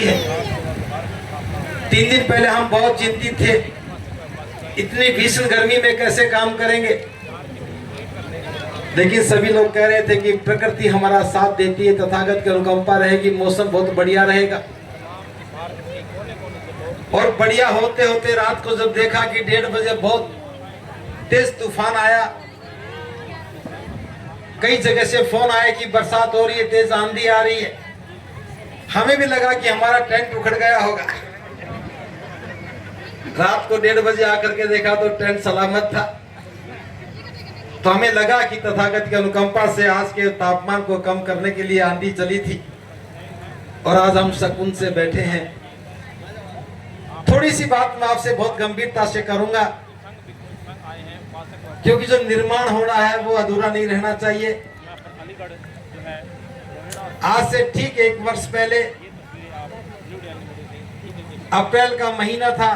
है। 3 दिन पहले हम बहुत चिंतित थे, इतनी भीषण गर्मी में कैसे काम करेंगे, लेकिन सभी लोग कह रहे थे कि प्रकृति हमारा साथ देती है, तथागत की अनुकंपा रहेगी, मौसम बहुत बढ़िया रहेगा। और बढ़िया होते होते रात को जब देखा कि 1:30 बजे बहुत तेज तूफान आया, कई जगह से फोन आए कि बरसात हो रही है, तेज आंधी आ रही है। हमें भी लगा कि हमारा टेंट उखड़ गया होगा। रात को 1:30 बजे आकर के देखा तो टेंट सलामत था। तो हमें लगा कि तथागत की अनुकंपा से आज के तापमान को कम करने के लिए आंधी चली थी और आज हम सुकून से बैठे हैं। थोड़ी सी बात मैं आपसे बहुत गंभीरता से करूंगा, क्योंकि जो निर्माण हो रहा है वो अधूरा नहीं रहना चाहिए। आज से ठीक 1 वर्ष पहले अप्रैल का महीना था,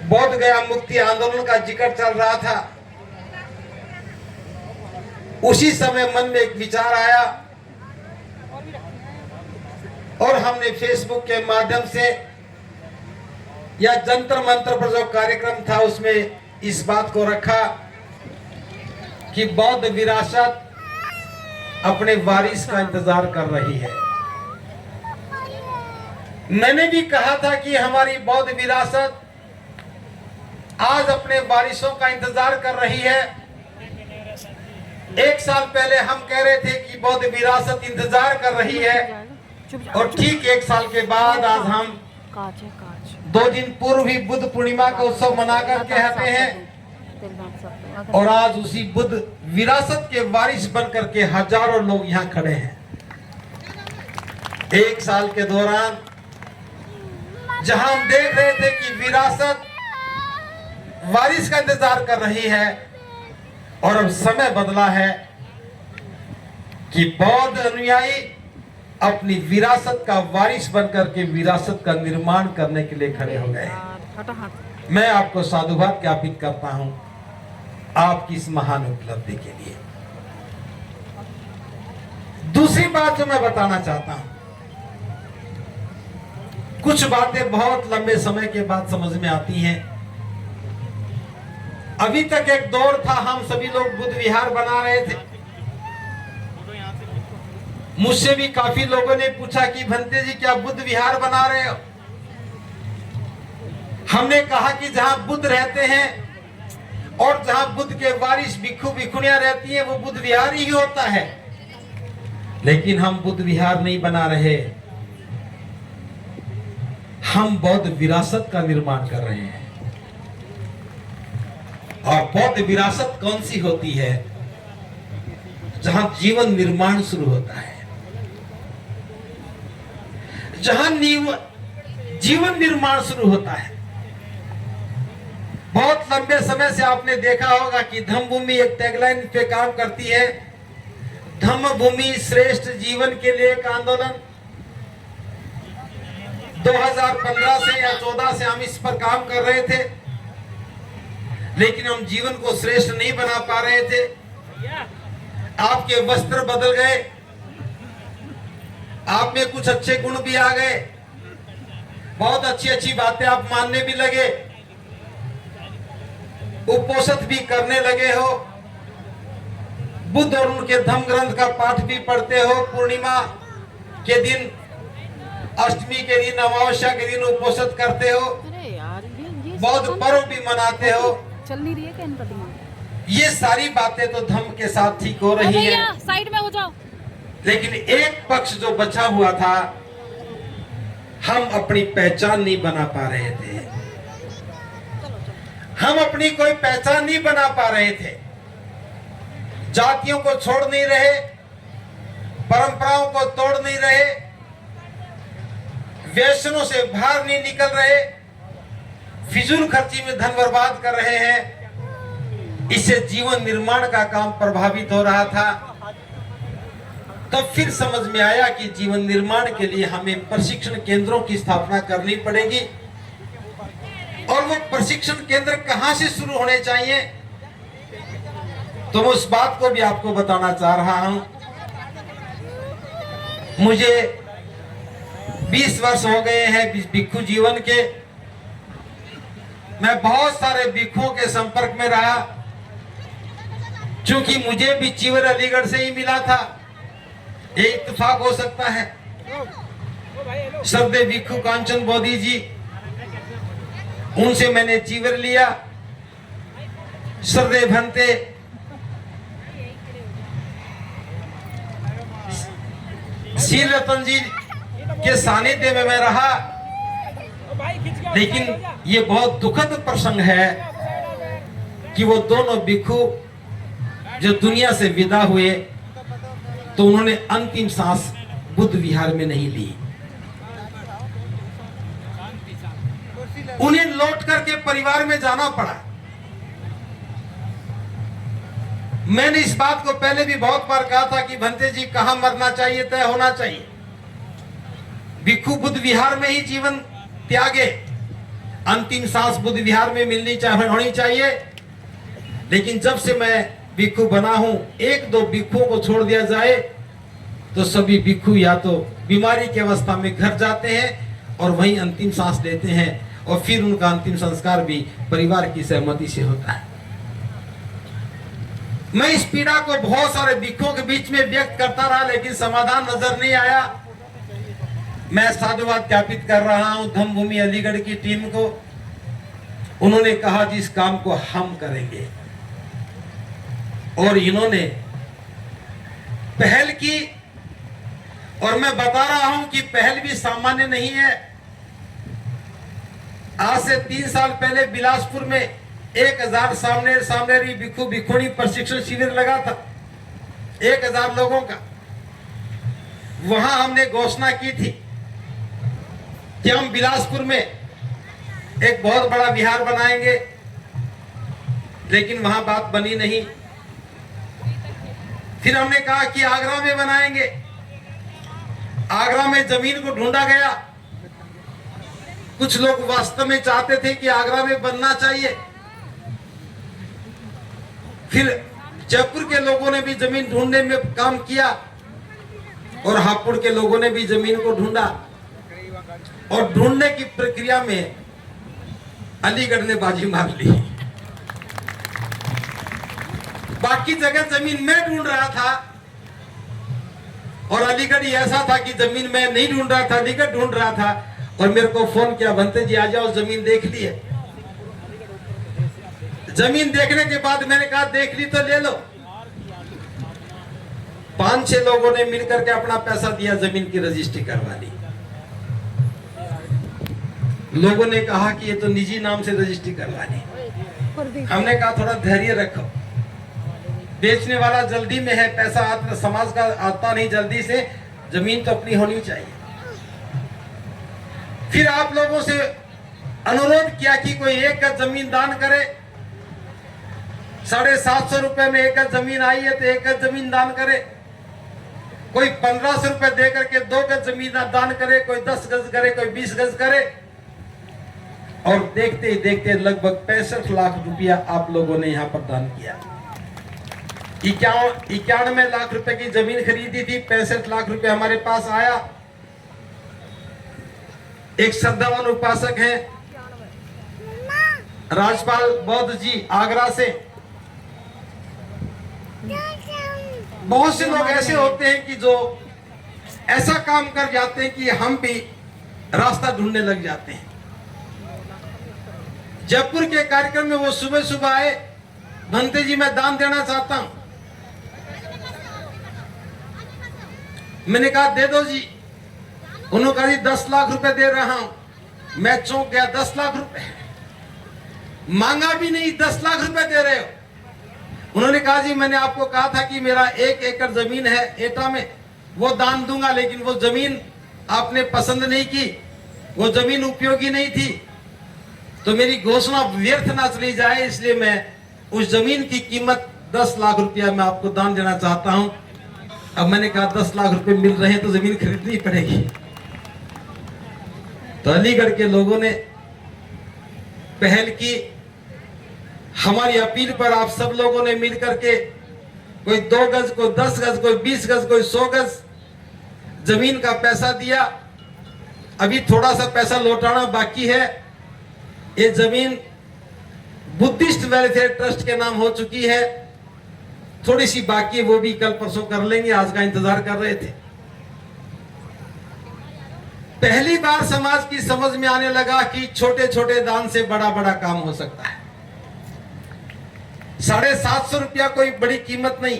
बोध गया मुक्ति आंदोलन का जिक्र चल रहा था। उसी समय मन में एक विचार आया और हमने फेसबुक के माध्यम से या जंतर मंतर पर जो कार्यक्रम था उसमें इस बात को रखा कि बौद्ध विरासत अपने वारिस का इंतजार कर रही है। मैंने भी कहा था कि हमारी बौद्ध विरासत आज अपने वारिसों का इंतजार कर रही है। 1 साल पहले हम कह रहे थे कि बौद्ध विरासत इंतजार कर रही है, और ठीक 1 साल के बाद आज हम 2 दिन पूर्व ही बुद्ध पूर्णिमा का उत्सव मना करके हटे हैं, और आज उसी बुद्ध विरासत के वारिस बनकर के हजारों लोग यहाँ खड़े हैं। 1 साल के दौरान जहां हम देख रहे थे कि विरासत वारिस का इंतजार कर रही है, और अब समय बदला है कि बौद्ध अनुयायी अपनी विरासत का वारिस बनकर के विरासत का निर्माण करने के लिए खड़े हो गए हैं। मैं आपको साधुवाद ज्ञापित करता हूं आपकी इस महान उपलब्धि के लिए। दूसरी बात जो मैं बताना चाहता हूं, कुछ बातें बहुत लंबे समय के बाद समझ में आती हैं। अभी तक एक दौर था, हम सभी लोग बुद्ध विहार बना रहे थे। मुझसे भी काफी लोगों ने पूछा कि भंते जी क्या बुद्ध विहार बना रहे हो? हमने कहा कि जहां बुद्ध रहते हैं और जहां बुद्ध के वारिस भिक्षु भिक्षुणियां रहती हैं वो बुद्ध विहार ही होता है, लेकिन हम बुद्ध विहार नहीं बना रहे, हम बौद्ध विरासत का निर्माण कर रहे हैं। और बौद्ध विरासत कौन सी होती है? जहां जीवन निर्माण शुरू होता है, जहां जीवन निर्माण शुरू होता है। बहुत लंबे समय से आपने देखा होगा कि धम्म भूमि एक टैगलाइन पे काम करती है, धम्म भूमि श्रेष्ठ जीवन के लिए एक आंदोलन। 2015 से या 14 से हम इस पर काम कर रहे थे, लेकिन हम जीवन को श्रेष्ठ नहीं बना पा रहे थे। आपके वस्त्र बदल गए, आप में कुछ अच्छे गुण भी आ गए, बहुत अच्छी अच्छी बातें आप मानने भी लगे, उपोषित भी करने लगे हो, बुद्ध और उनके धम्म ग्रंथ का पाठ भी पढ़ते हो, पूर्णिमा के दिन, अष्टमी के दिन, अमावस्या के दिन उपोषित करते हो, बौद्ध पर्व भी मनाते हो। चल नहीं रही है क्या इनका दिमाग? ये सारी बातें तो धम्म के साथ ठीक हो रही है, साइड में हो जाओ। लेकिन एक पक्ष जो बचा हुआ था, हम अपनी पहचान नहीं बना पा रहे थे। हम अपनी कोई पहचान नहीं बना पा रहे थे, जातियों को छोड़ नहीं रहे, परंपराओं को तोड़ नहीं रहे, व्यसनों से बाहर नहीं निकल रहे, फिजूल खर्ची में धन बर्बाद कर रहे हैं। इससे जीवन निर्माण का काम प्रभावित हो रहा था। तब फिर समझ में आया कि जीवन निर्माण के लिए हमें प्रशिक्षण केंद्रों की स्थापना करनी पड़ेगी, और वो प्रशिक्षण केंद्र कहां से शुरू होने चाहिए, तो मैं उस बात को भी आपको बताना चाह रहा हूं। मुझे 20 वर्ष हो गए हैं भिक्षु जीवन के। मैं बहुत सारे भिक्षुओं के संपर्क में रहा, क्योंकि मुझे भी चीवर अलीगढ़ से ही मिला था। ये इत्तेफाक हो सकता है। श्रद्धेय भिक्षु कांचन बोधी जी, उनसे मैंने चीवर लिया। श्रद्धेय भंते श्री रतन जी के सानिध्य में मैं रहा। लेकिन ये बहुत दुखद प्रसंग है कि वो दोनों भिक्षु जो दुनिया से विदा हुए, तो उन्होंने अंतिम सांस बुद्ध विहार में नहीं ली। उन्हें लौट करके परिवार में जाना पड़ा। मैंने इस बात को पहले भी बहुत बार कहा था कि भंते जी, कहां मरना चाहिए तय होना चाहिए। भिक्षु बुद्ध विहार में ही जीवन त्यागे, अंतिम सांस बुद्ध विहार में होनी चाहिए। लेकिन जब से मैं भिक्षु बना हूं, एक दो भिक्षुओं को छोड़ दिया जाए तो सभी भिक्षु या तो बीमारी की अवस्था में घर जाते हैं और वहीं अंतिम सांस लेते हैं, और फिर उनका अंतिम संस्कार भी परिवार की सहमति से होता है। मैं इस पीड़ा को बहुत सारे भिक्षुओं के बीच में व्यक्त करता रहा, लेकिन समाधान नजर नहीं आया। मैं साधुवाद ज्ञापित कर रहा हूं धम्मभूमि अलीगढ़ की टीम को। उन्होंने कहा जी, इस काम को हम करेंगे, और इन्होंने पहल की। और मैं बता रहा हूं कि पहल भी सामान्य नहीं है। आज से 3 साल पहले बिलासपुर में 1000 सामनेरी भिक्षु भिक्षुणी प्रशिक्षण शिविर लगा था, 1000 लोगों का। वहां हमने घोषणा की थी कि हम बिलासपुर में एक बहुत बड़ा विहार बनाएंगे, लेकिन वहां बात बनी नहीं। फिर हमने कहा कि आगरा में बनाएंगे। आगरा में जमीन को ढूंढा गया। कुछ लोग वास्तव में चाहते थे कि आगरा में बनना चाहिए। फिर जयपुर के लोगों ने भी जमीन ढूंढने में काम किया, और हापुड़ के लोगों ने भी जमीन को ढूंढा, और ढूंढने की प्रक्रिया में अलीगढ़ ने बाजी मार ली। बाकी जगह जमीन मैं ढूंढ रहा था, और अलीगढ़ ऐसा था कि जमीन मैं नहीं ढूंढ रहा था, अलीगढ़ ढूंढ रहा था। और मेरे को फोन किया, भंते जी आ जाओ, जमीन देख ली है। जमीन देखने के बाद मैंने कहा देख ली तो ले लो। 5-6 लोगों ने मिलकर के अपना पैसा दिया, जमीन की रजिस्ट्री करवा ली। लोगों ने कहा कि ये तो निजी नाम से रजिस्ट्री करवा ली। हमने कहा थोड़ा धैर्य रखो, बेचने वाला जल्दी में है, पैसा समाज का आता नहीं जल्दी से, जमीन तो अपनी होनी चाहिए। फिर आप लोगों से अनुरोध किया कि कोई 1 गज जमीन दान करे। 750 रुपए में 1 गज जमीन आई है, तो 1 गज जमीन दान करे। कोई 1500 रुपए दे करके 2 गज जमीन दान करे, कोई 10 गज करे, कोई 20 गज करे। और देखते ही देखते लगभग 65 लाख रुपया आप लोगों ने यहां पर दान किया। 91 लाख रुपए की जमीन खरीदी थी, 65 लाख रुपए हमारे पास आया। एक श्रद्धावान उपासक हैं राजपाल बौद्ध जी आगरा से। बहुत से लोग ऐसे होते हैं कि जो ऐसा काम कर जाते हैं कि हम भी रास्ता ढूंढने लग जाते हैं। जयपुर के कार्यक्रम में वो सुबह सुबह आए, भंते जी मैं दान देना चाहता हूं। मैंने कहा दे दो जी। उन्होंने कहा जी 10 लाख रुपए दे रहा हूं। मैं चौंक गया, 10 लाख रुपए मांगा भी नहीं, 10 लाख रुपए दे रहे हो। उन्होंने कहा जी मैंने आपको कहा था कि मेरा 1 एकड़ जमीन है एटा में, वो दान दूंगा, लेकिन वो जमीन आपने पसंद नहीं की, वो जमीन उपयोगी नहीं थी, तो मेरी घोषणा व्यर्थ ना चली जाए, इसलिए मैं उस जमीन की कीमत 10 लाख रुपया मैं आपको दान देना चाहता हूं। अब मैंने कहा 10 लाख रुपए मिल रहे हैं तो जमीन खरीदनी पड़ेगी। तो अलीगढ़ के लोगों ने पहल की। हमारी अपील पर आप सब लोगों ने मिलकर के कोई 2 गज, कोई 10 गज, कोई 20 गज, कोई 100 गज जमीन का पैसा दिया, अभी थोड़ा सा पैसा लौटाना बाकी है। ये जमीन बुद्धिस्ट वेलफेयर ट्रस्ट के नाम हो चुकी है, थोड़ी सी बाकी है, वो भी कल परसों कर लेंगे, आज का इंतजार कर रहे थे। पहली बार समाज की समझ में आने लगा कि छोटे छोटे दान से बड़ा बड़ा काम हो सकता है। 750 रुपया कोई बड़ी कीमत नहीं,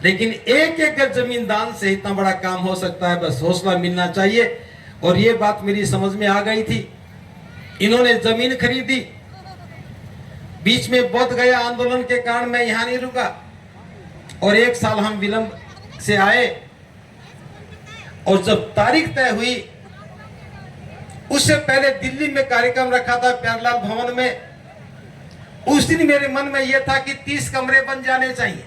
लेकिन एक एकड़ जमीन दान से इतना बड़ा काम हो सकता है, बस हौसला मिलना चाहिए। और ये बात मेरी समझ में आ गई थी। इन्होंने जमीन खरीदी, बीच में बोध गया आंदोलन के कारण मैं यहां नहीं रुका, और 1 साल हम विलंब से आए। और जब तारीख तय हुई, उससे पहले दिल्ली में कार्यक्रम रखा था प्यारलाल भवन में। उस दिन मेरे मन में यह था कि 30 कमरे बन जाने चाहिए,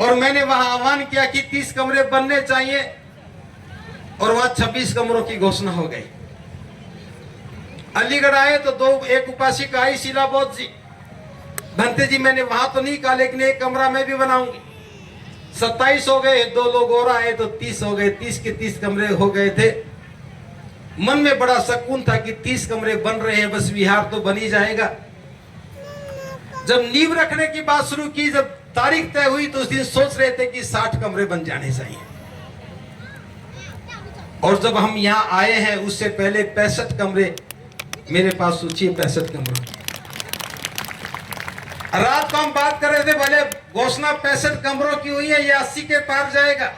और मैंने वहां आह्वान किया कि 30 कमरे बनने चाहिए, और वहां 26 कमरों की घोषणा हो गई। अलीगढ़ आए तो एक उपासिका आई, शीला बौद्ध जी, भंते जी मैंने वहां तो नहीं कहा, लेकिन एक कमरा मैं भी बनाऊंगी। 27 हो गए, 2 लोग और आए तो 30 हो गए, 30 के 30 कमरे हो गए थे। मन में बड़ा सुकून था कि 30 कमरे बन रहे हैं, बस विहार तो बन ही जाएगा। जब नींव रखने की बात शुरू की, जब तारीख तय हुई, तो उस दिन सोच रहे थे कि 60 कमरे बन जाने चाहिए। और जब हम यहाँ आए हैं, उससे पहले 65 कमरे मेरे पास सूची है, 65 कमरों। रात को हम बात कर रहे थे, भले घोषणा 65 कमरों की हुई है, ये 80 के पार जाएगा।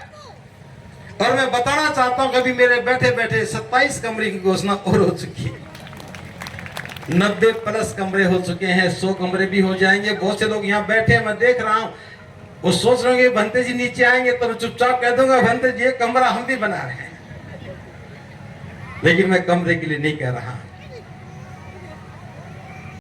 और मैं बताना चाहता हूं, कभी मेरे बैठे बैठे 27 कमरे की घोषणा और हो चुकी है, 90 प्लस कमरे हो चुके हैं, 100 कमरे भी हो जाएंगे। बहुत से लोग यहाँ बैठे हैं, मैं देख रहा हूं, वो सोच रहे होंगे भंते जी नीचे आएंगे तो मैं चुपचाप कह दूंगा, भंते जी ये कमरा हम भी बना रहे हैं, लेकिन मैं कमरे के लिए नहीं कह रहा।